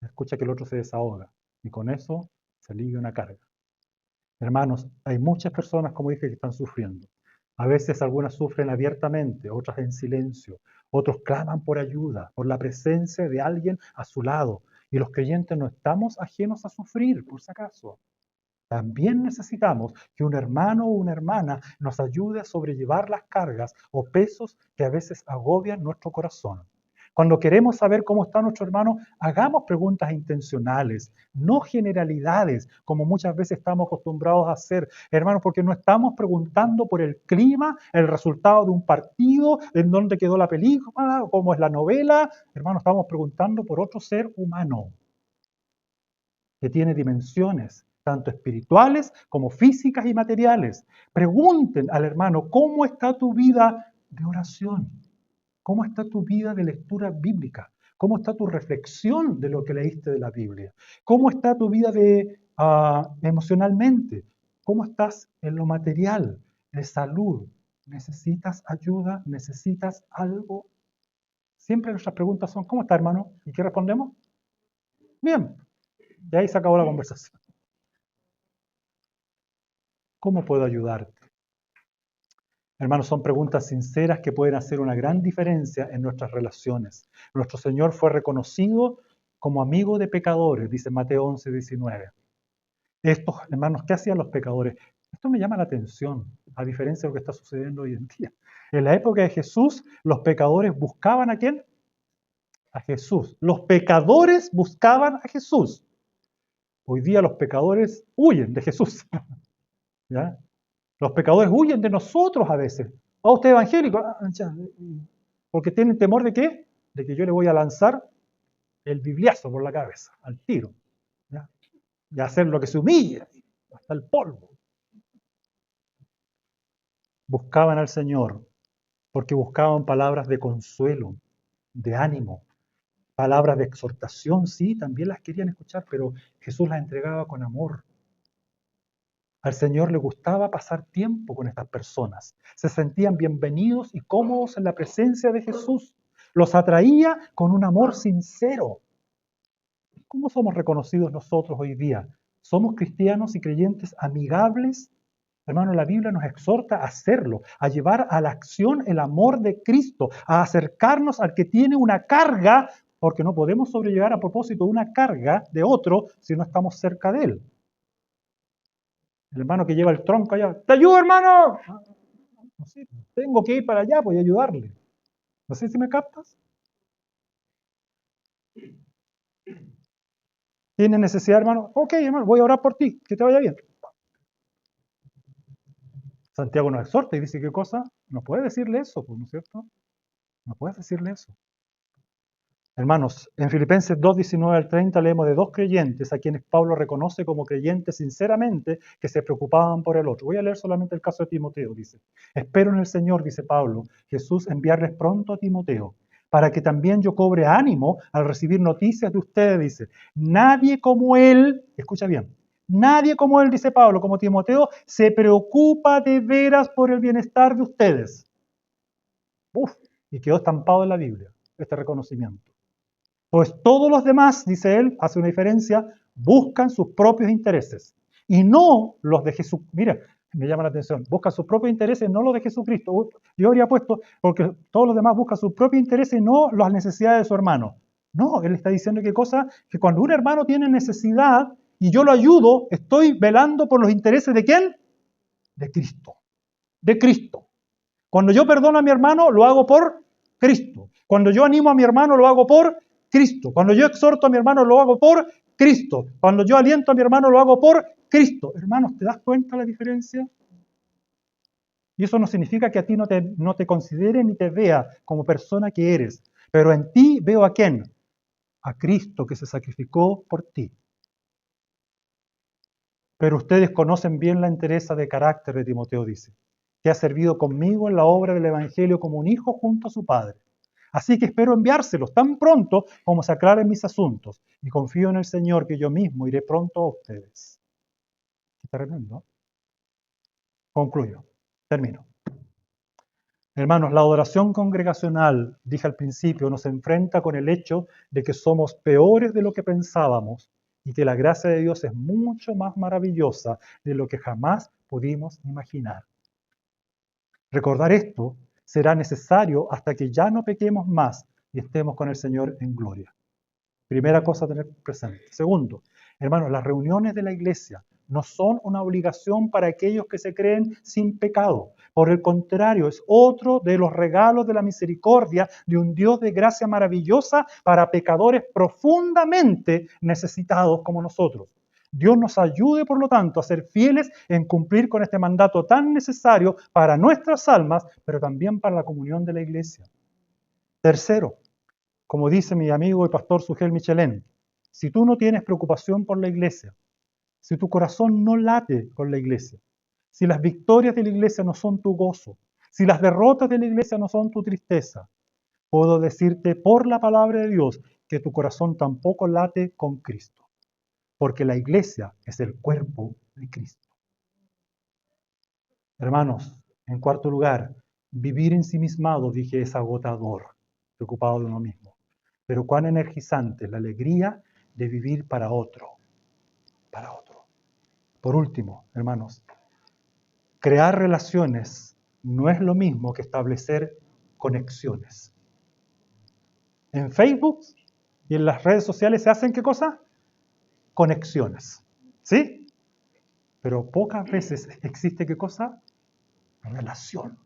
Escucha que el otro se desahoga y con eso se alivia una carga. Hermanos, hay muchas personas, como dije, que están sufriendo. A veces algunas sufren abiertamente, otras en silencio. Otros claman por ayuda, por la presencia de alguien a su lado. Y los creyentes no estamos ajenos a sufrir, por si acaso. También necesitamos que un hermano o una hermana nos ayude a sobrellevar las cargas o pesos que a veces agobian nuestro corazón. Cuando queremos saber cómo está nuestro hermano, hagamos preguntas intencionales, no generalidades, como muchas veces estamos acostumbrados a hacer, hermanos, porque no estamos preguntando por el clima, el resultado de un partido, en dónde quedó la película, cómo es la novela. Hermanos, estamos preguntando por otro ser humano que tiene dimensiones, tanto espirituales como físicas y materiales. Pregunten al hermano, ¿cómo está tu vida de oración? ¿Cómo está tu vida de lectura bíblica? ¿Cómo está tu reflexión de lo que leíste de la Biblia? ¿Cómo está tu vida emocionalmente? ¿Cómo estás en lo material, de salud? ¿Necesitas ayuda? ¿Necesitas algo? Siempre nuestras preguntas son, ¿cómo está, hermano? ¿Y qué respondemos? Bien. Y ahí se acabó la conversación. ¿Cómo puedo ayudarte? Hermanos, son preguntas sinceras que pueden hacer una gran diferencia en nuestras relaciones. Nuestro Señor fue reconocido como amigo de pecadores, dice Mateo 11, 19. Estos, hermanos, ¿qué hacían los pecadores? Esto me llama la atención, a diferencia de lo que está sucediendo hoy en día. En la época de Jesús, los pecadores buscaban ¿a quién? A Jesús. Los pecadores buscaban a Jesús. Hoy día los pecadores huyen de Jesús. ¿Ya? Los pecadores huyen de nosotros a veces. ¿A usted evangélico? Porque tienen temor de qué? De que yo le voy a lanzar el bibliazo por la cabeza, al tiro. ¿Ya? Y hacer lo que se humilla, hasta el polvo. Buscaban al Señor porque buscaban palabras de consuelo, de ánimo, palabras de exhortación, sí, también las querían escuchar, pero Jesús las entregaba con amor. Al Señor le gustaba pasar tiempo con estas personas. Se sentían bienvenidos y cómodos en la presencia de Jesús. Los atraía con un amor sincero. ¿Cómo somos reconocidos nosotros hoy día? ¿Somos cristianos y creyentes amigables? Hermano, la Biblia nos exhorta a hacerlo, a llevar a la acción el amor de Cristo, a acercarnos al que tiene una carga, porque no podemos sobrellevar a propósito una carga de otro si no estamos cerca de él. El hermano que lleva el tronco allá, ¡te ayudo, hermano! No sé, tengo que ir para allá, voy a ayudarle. No sé si me captas. ¿Tienes necesidad, hermano? Ok, hermano, voy a orar por ti, que te vaya bien. Santiago nos exhorta y dice, ¿qué cosa? No puedes decirle eso, pues, ¿no es cierto? No puedes decirle eso. Hermanos, en Filipenses 2, 19 al 30 leemos de dos creyentes a quienes Pablo reconoce como creyentes sinceramente que se preocupaban por el otro. Voy a leer solamente el caso de Timoteo, dice. Espero en el Señor, dice Pablo, Jesús, enviarles pronto a Timoteo, para que también yo cobre ánimo al recibir noticias de ustedes, dice. Nadie como él, escucha bien, nadie como él, dice Pablo, como Timoteo, se preocupa de veras por el bienestar de ustedes. Uf, y quedó estampado en la Biblia este reconocimiento. Pues todos los demás, dice él, hace una diferencia, buscan sus propios intereses y no los de Jesús. Mira, me llama la atención, buscan sus propios intereses, no los de Jesucristo. Yo habría puesto, porque todos los demás buscan sus propios intereses y no las necesidades de su hermano. No, él está diciendo que cosa, que cuando un hermano tiene necesidad y yo lo ayudo, estoy velando por los intereses de ¿quién? De Cristo. De Cristo. Cuando yo perdono a mi hermano, lo hago por Cristo. Cuando yo animo a mi hermano, lo hago por Cristo. Cuando yo exhorto a mi hermano, lo hago por Cristo. Cuando yo aliento a mi hermano, lo hago por Cristo. Hermanos, ¿te das cuenta la diferencia? Y eso no significa que a ti no te considere ni te vea como persona que eres. Pero en ti veo a quién? A Cristo que se sacrificó por ti. Pero ustedes conocen bien la entereza de carácter de Timoteo, dice, que ha servido conmigo en la obra del Evangelio como un hijo junto a su padre. Así que espero enviárselos tan pronto como se aclaren mis asuntos y confío en el Señor que yo mismo iré pronto a ustedes. Qué tremendo. Concluyo. Termino. Hermanos, la adoración congregacional, dije al principio, nos enfrenta con el hecho de que somos peores de lo que pensábamos y que la gracia de Dios es mucho más maravillosa de lo que jamás pudimos imaginar. Recordar esto será necesario hasta que ya no pequemos más y estemos con el Señor en gloria. Primera cosa a tener presente. Segundo, hermanos, las reuniones de la iglesia no son una obligación para aquellos que se creen sin pecado. Por el contrario, es otro de los regalos de la misericordia de un Dios de gracia maravillosa para pecadores profundamente necesitados como nosotros. Dios nos ayude, por lo tanto, a ser fieles en cumplir con este mandato tan necesario para nuestras almas, pero también para la comunión de la iglesia. Tercero, como dice mi amigo y pastor Sugel Michelén, si tú no tienes preocupación por la iglesia, si tu corazón no late con la iglesia, si las victorias de la iglesia no son tu gozo, si las derrotas de la iglesia no son tu tristeza, puedo decirte por la palabra de Dios que tu corazón tampoco late con Cristo, porque la iglesia es el cuerpo de Cristo. Hermanos, en cuarto lugar, vivir ensimismado, dije, es agotador, preocupado de uno mismo. Pero cuán energizante la alegría de vivir para otro, para otro. Por último, hermanos, crear relaciones no es lo mismo que establecer conexiones. En Facebook y en las redes sociales se hacen ¿qué cosa? Conexiones, ¿sí? Pero pocas veces existe ¿qué cosa? Relación.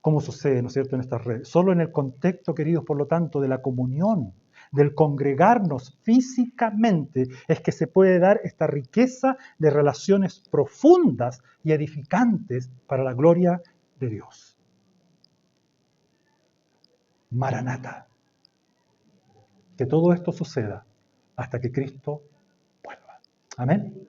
¿Cómo sucede, no es cierto, en estas redes? Solo en el contexto, queridos, por lo tanto, de la comunión, del congregarnos físicamente, es que se puede dar esta riqueza de relaciones profundas y edificantes para la gloria de Dios. Maranata. Que todo esto suceda hasta que Cristo vuelva. Amén.